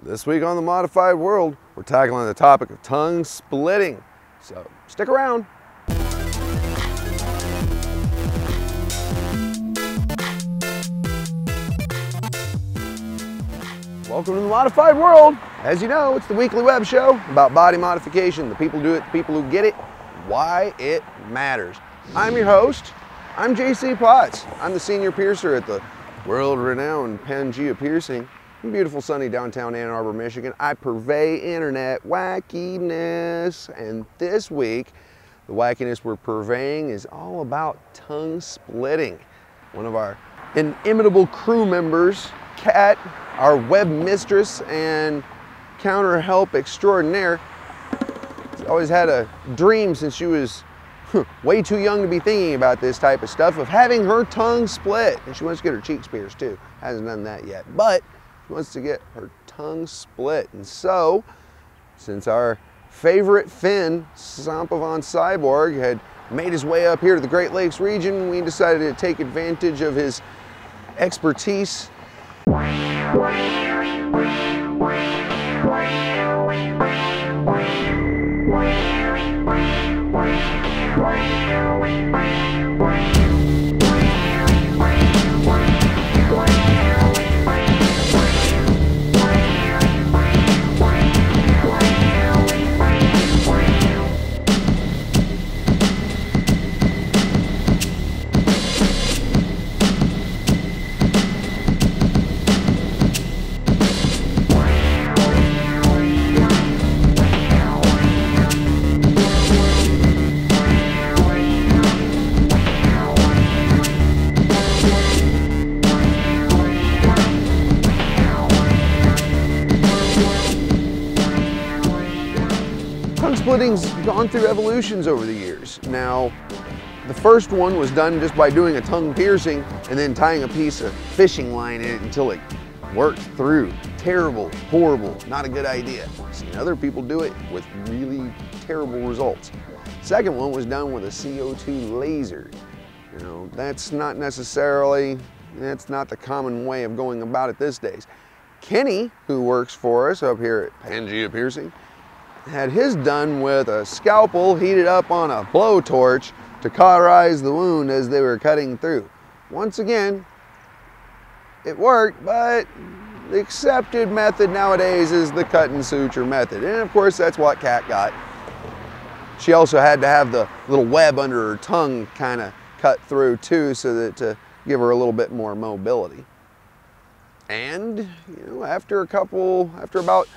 This week on The Modified World, we're tackling the topic of tongue splitting. So stick around. Welcome to The Modified World. As you know, it's the weekly web show about body modification, the people who do it, the people who get it, why it matters. I'm your host. I'm JC Potts. I'm the senior piercer at the world-renowned Pangea Piercing in beautiful sunny downtown Ann Arbor, Michigan. I purvey internet wackiness, and this week the wackiness we're purveying is all about tongue splitting. One of our inimitable crew members, Kat, our web mistress and counter help extraordinaire, has always had a dream since she was way too young to be thinking about this type of stuff, of having her tongue split. And she wants to get her cheeks pierced too. Hasn't done that yet, but she wants to get her tongue split. And so, since our favorite Finn, Sampavan Cyborg, had made his way up here to the Great Lakes region, we decided to take advantage of his expertise. Splitting's gone through evolutions over the years. Now, the first one was done just by doing a tongue piercing and then tying a piece of fishing line in it until it worked through. Terrible, horrible, not a good idea. I've seen other people do it with really terrible results. Second one was done with a CO2 laser. You know, that's not the common way of going about it these days. Kenny, who works for us up here at Pangea Piercing, had his done with a scalpel heated up on a blowtorch to cauterize the wound as they were cutting through. Once again, it worked, but the accepted method nowadays is the cut and suture method. And of course, that's what Kat got. She also had to have the little web under her tongue kind of cut through too, so that to give her a little bit more mobility. And you know, after about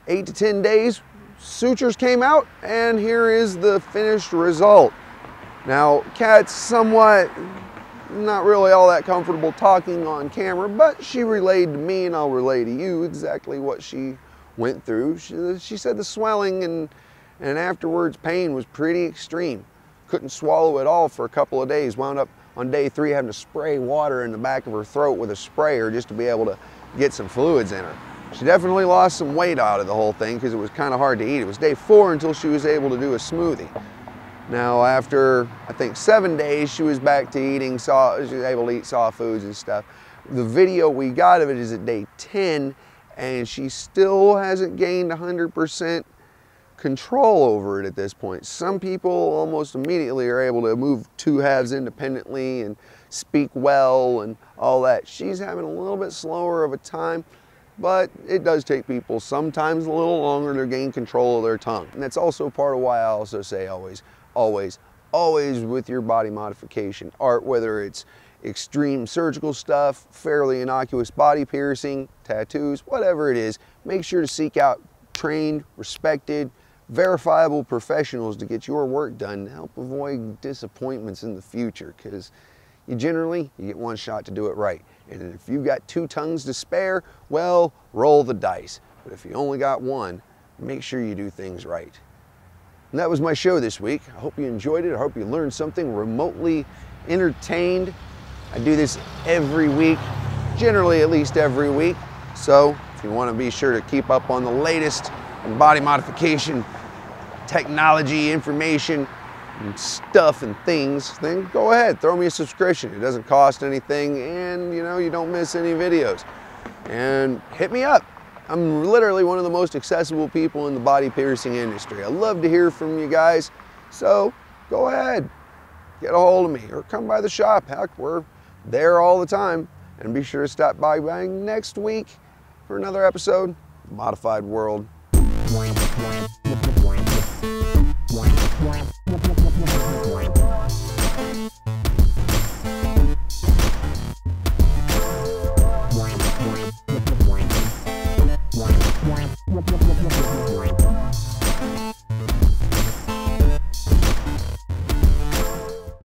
8 to 10 days, sutures came out, and here is the finished result. Now, Kat's somewhat not really all that comfortable talking on camera, but she relayed to me, and I'll relay to you exactly what she went through. She said the swelling and afterwards pain was pretty extreme. Couldn't swallow at all for a couple of days. Wound up on day 3 having to spray water in the back of her throat with a sprayer just to be able to get some fluids in her. She definitely lost some weight out of the whole thing because it was kind of hard to eat. It was day 4 until she was able to do a smoothie. Now, after I think 7 days, she was back to eating, she was able to eat soft foods and stuff. The video we got of it is at day 10, and she still hasn't gained 100% control over it at this point. Some people almost immediately are able to move 2 halves independently and speak well and all that. She's having a little bit slower of a time, but it does take people sometimes a little longer to gain control of their tongue. And that's also part of why I also say always, always, always with your body modification art, whether it's extreme surgical stuff, fairly innocuous body piercing, tattoos, whatever it is, make sure to seek out trained, respected, verifiable professionals to get your work done to help avoid disappointments in the future, because you get one shot to do it right. And if you've got 2 tongues to spare, well, roll the dice. But if you only got 1, make sure you do things right. And that was my show this week. I hope you enjoyed it. I hope you learned something, remotely entertained. I do this every week, generally at least every week. So if you want to be sure to keep up on the latest in body modification, technology, information, and stuff and things, then go ahead, throw me a subscription. It doesn't cost anything, and you know, you don't miss any videos. And hit me up. I'm literally one of the most accessible people in the body piercing industry. I love to hear from you guys, so go ahead, get a hold of me or come by the shop. Heck, we're there all the time. And be sure to stop by next week for another episode of Modified World.